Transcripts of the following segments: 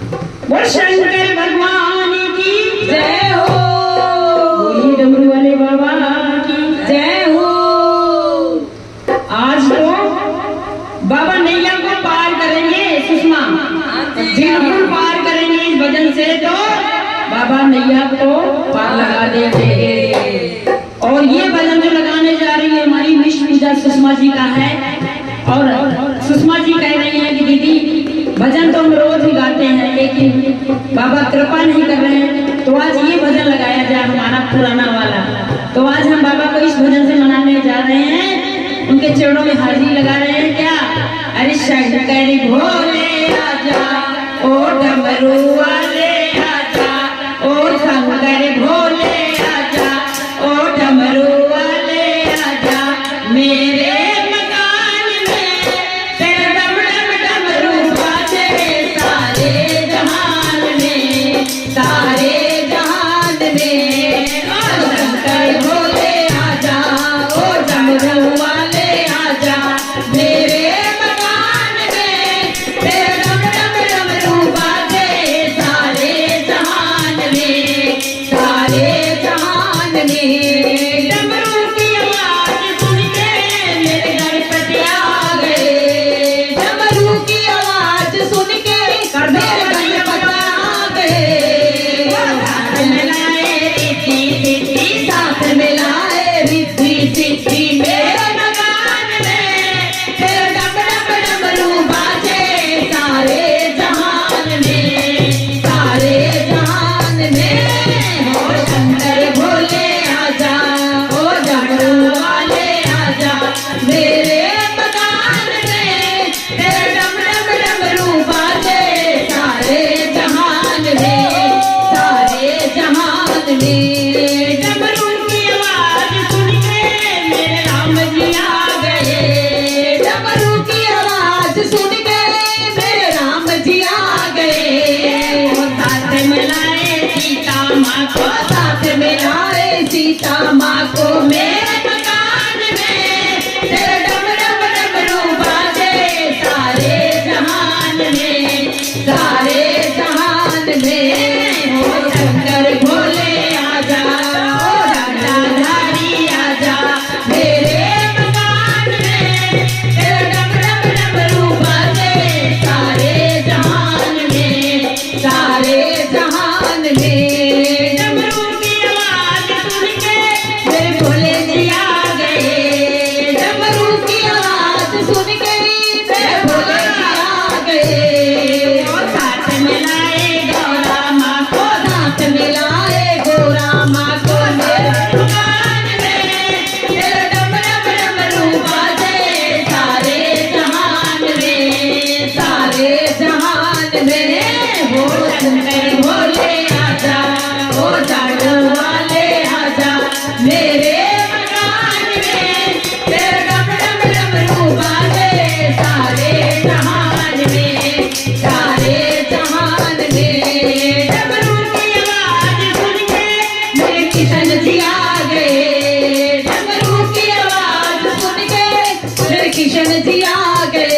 बोल शंकर भगवान की जय हो। बोलिए डमरू वाले बाबा की जय हो। आज तो बाबा नैया को पार करेंगे सुषमा, बिल्कुल पार करेंगे इस भजन से, तो बाबा नैया को पार लगा देंगे। और ये भजन जो लगाने जा रही है हमारी विश्व पूजा सुषमा जी का है। और सुषमा जी कह रही है कि दीदी भजन तो हम रोज ही गाते हैं, लेकिन बाबा कृपा नहीं कर रहे हैं, तो आज ये भजन लगाया जाए हमारा पुराना वाला। तो आज हम बाबा को इस भजन से मनाने जा रहे हैं, उनके चरणों में हाजिरी लगा रहे हैं। क्या अरे शंकर भोले आजा, ओ डमरू वाले आजा, ओ शंकर भोले आजा, ओ डमरू वाले आजा, मेरे मकान में तेरा डम डम डमरू बाजे, सारे जहान में, सारे जहान में। ओ शंकर भोले आजा, ओ डमरू वाले आजा, मेरे मकान में तेरा डम डम डमरू बाजे, सारे जहान में, सारे जहान में। डमरू की आवाज सुन के मेरे गणपति आ गए, डमरू की आवाज सुन के मेरे गणपति आ गए। साथ मिलाए रिद्धि सिद्धि, साथ मिलाए रिद्धि सिद्धि, मेरे मकान में तेरा डम डम डमरू बाजे, सारे जहान में, सारे जहान में। ओ शंकर भोले आजा, ओ डमरू वाले आजा, मेरे मकान में तेरा डम डम डमरू बाजे, सारे जहान में, सारे जहान में। डमरू की आवाज सुन के मेरे राम जी आ गए, डमरू की आवाज सुन के मेरे राम जी आ गए। वो साथ मिलाए सीता माँ को, साथ मिलाए सीता माँ को, मेरे मकान में तेरा डम डम डमरू बाजे, सारे जहान में, सारे जहान में। ओ शंकर भोले आजा, ओ जटाधारी आजा, मेरे मकान में तेरा डम डम डमरू बाजे, सारे जहान में, सारे जहान में। डमरू की आवाज सुन के मेरे भोले जी आ गए, डमरू की आवाज सुन के मेरे भोले जी आ गए। और साथ मिलाए गौरा माँ को, साथ मिलाए गौरा माँ को, मेरे मकान में तेरा डम डम डमरू बाजे, सारे जहान में, सारे जहान में। हो शंकर भोले आजा, ओ डमरू वाले आजा, मेरे मकान में तेरा डम डम डमरू बाजे, सारे जहान में, सारे जहान में। डमरू की आवाज सुन के मेरे किशन जी आ गए, डमरू की आवाज सुन के मेरे किशन जी आ गए।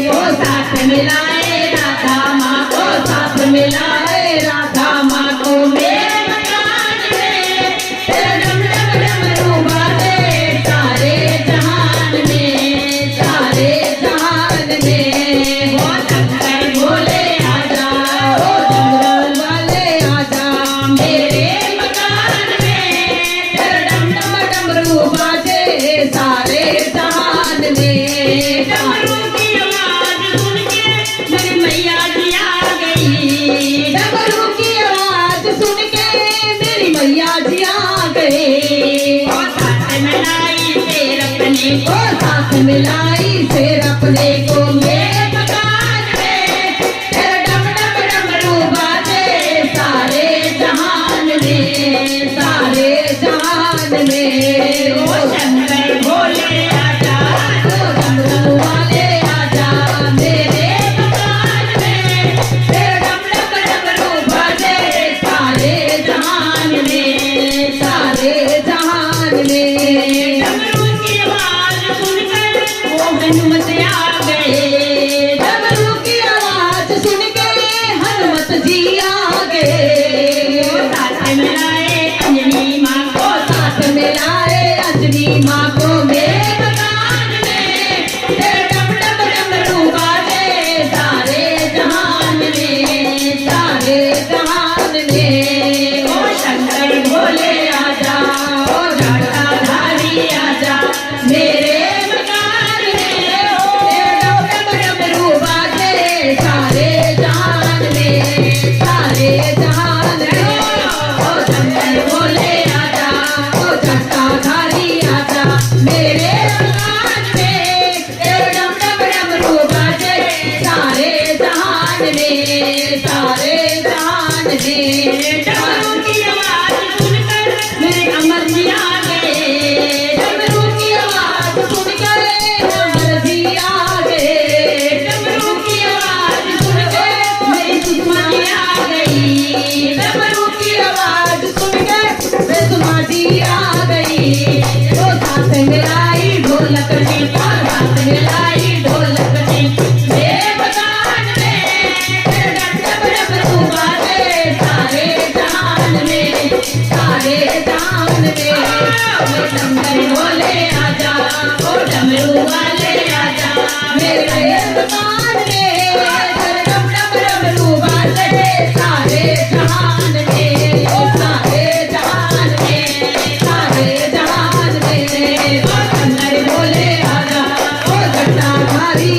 वो साथ मिलाए राधा माँ को, साथ मिलाए राधा माँ को, मेरे मकान में तेरा डम डम डमरू बाजे, सारे जहान में, सारे जहान में। हो शंकर भोले आजा, ओ डमरू वाले आजा, मेरे मकान में तेरा डम डम डमरू बाजे, सारे जहान में। डमरू की आवाज सुन के मेरी मैया जी आ गई, डमरू की आवाज सुन के मेरी मैया जी आ गए। और साथ मिलाई शेर अपने को, साथ मिलाई शेर अपने को, मेरे मकान में तेरा डम डम डमरू बाजे, सारे जहान में, सारे जहान में। ओ शंकर भोले आजा, ओ डमरू वाले आजा, मेरे मकान में तेरा डम डम डमरू बाजे, सारे जहान में, सारे जहान में। डमरू की आवाज सुनकर वो दौलत जी आगे साथ मिलाए अंजनी माँ को, साथ मिलाए अंजनी माँ को मेरे मकान में तेरे डम डम डमरू बाजे सारे जहान में, सारे जहान में। ओ शंकर भोले आजा, ओ जटाधारी आजा, मेरे मकान में तेरे डम डम डमरू बाजे सारे जहान में, सारे जहान में। ओ शंकर भोले आजा, ओ जटाधारी आजा, मेरे मकान में तेरे डम डम डमरू बाजे सारे जहान में, सारे जहान में। डमरू की आवाज सुनकर मेरे अमर जी आ गए, डमरू की आवाज सुनकर अमर जी आ गए, डमरू की आवाज सुनकर मेरी सुषमा जी आ गई, डमरू की आवाज सुनकर मेरी सुषमा जी आ गई। तो साथ मिलाई ढोलक जी, साथ मिलाई ढोलक जी, मेरे मकान में तेरे डम डम डमरू बाजे सारे जहान में, सारे जहान में। ओ शंकर भोले आजा, ओ डमरू वाले आजा, मेरे मकान में तेरे डम डम डमरू बाजे सारे जहान में, सारे जहान में, सारे जहान में। ओ शंकर भोले आजा, ओ जटाधारी